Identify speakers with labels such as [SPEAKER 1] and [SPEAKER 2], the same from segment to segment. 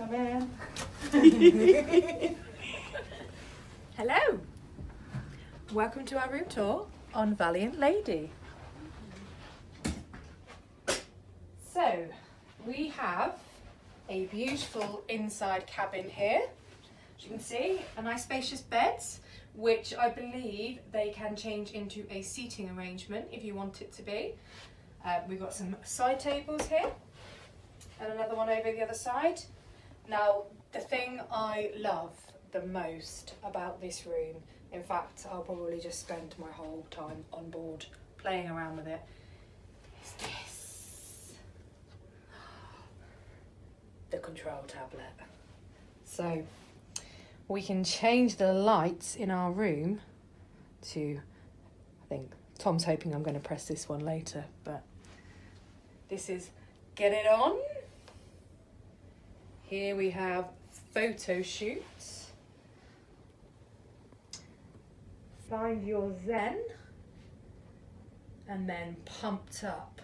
[SPEAKER 1] Come in. Hello. Welcome to our room tour on Valiant Lady. So, we have a beautiful inside cabin here. As you can see, a nice spacious bed, which I believe they can change into a seating arrangement if you want it to be. We've got some side tables here and another one over the other side. Now, the thing I love the most about this room, in fact, I'll probably just spend my whole time on board playing around with it, is this. The control tablet. So, we can change the lights in our room to, I think Tom's hoping I'm going to press this one later, but this is get it on. Here we have photo shoots. Find your zen. And then pumped up.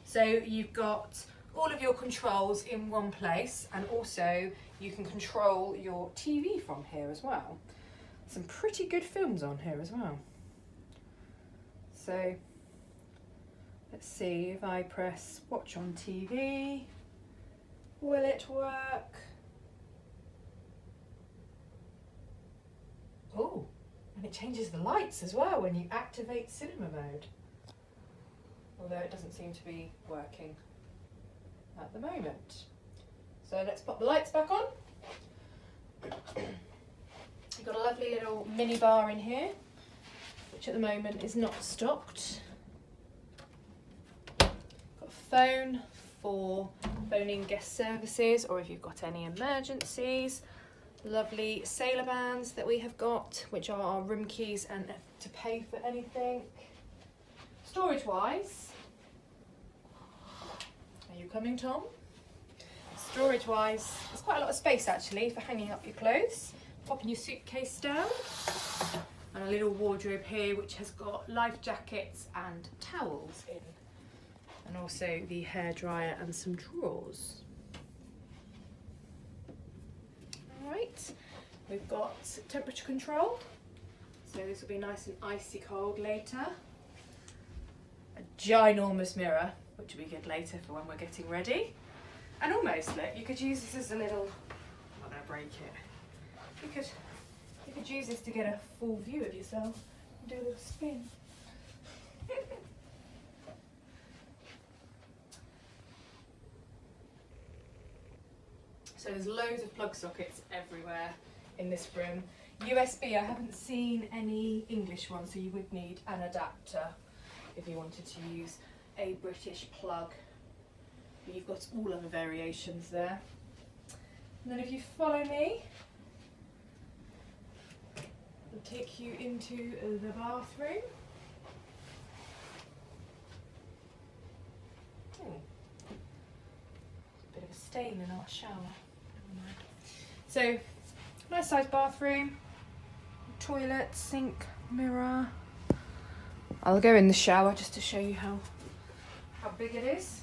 [SPEAKER 1] So you've got all of your controls in one place, and also you can control your TV from here as well. Some pretty good films on here as well. So let's see if I press watch on TV. Will it work? Oh, and it changes the lights as well when you activate cinema mode. Although it doesn't seem to be working at the moment. So let's pop the lights back on. You've got a lovely little mini bar in here, which at the moment is not stocked. Got a phone for phoning guest services, or if you've got any emergencies. Lovely sailor bands that we have got, which are our room keys and to pay for anything. Storage wise, are you coming, Tom? Storage wise, there's quite a lot of space actually for hanging up your clothes, popping your suitcase down, and a little wardrobe here which has got life jackets and towels in, and also the hairdryer and some drawers. Alright, we've got temperature control, so this will be nice and icy cold later. A ginormous mirror, which will be good later for when we're getting ready. And almost, look, you could use this as a little, I'm not going to break it. You could use this to get a full view of yourself and do a little spin. So there's loads of plug sockets everywhere in this room. USB, I haven't seen any English ones, so you would need an adapter if you wanted to use a British plug. But you've got all other variations there. And then if you follow me, I'll take you into the bathroom. Bit of a stain in our shower. So, nice sized bathroom, toilet, sink, mirror. I'll go in the shower just to show you how big it is.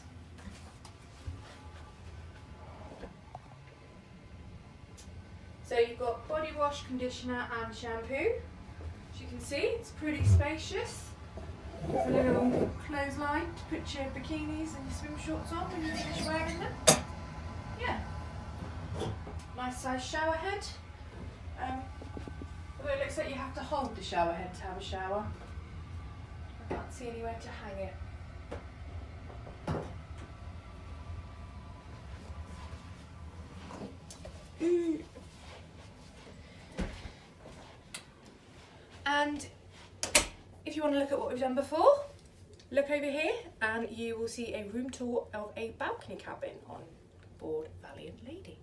[SPEAKER 1] So you've got body wash, conditioner and shampoo. As you can see, it's pretty spacious. There's a little clothesline to put your bikinis and your swim shorts on when you finish wearing them. Yeah. Nice size shower head. Although it looks like you have to hold the shower head to have a shower. I can't see anywhere to hang it. And if you want to look at what we've done before, look over here and you will see a room tour of a balcony cabin on board Valiant Lady.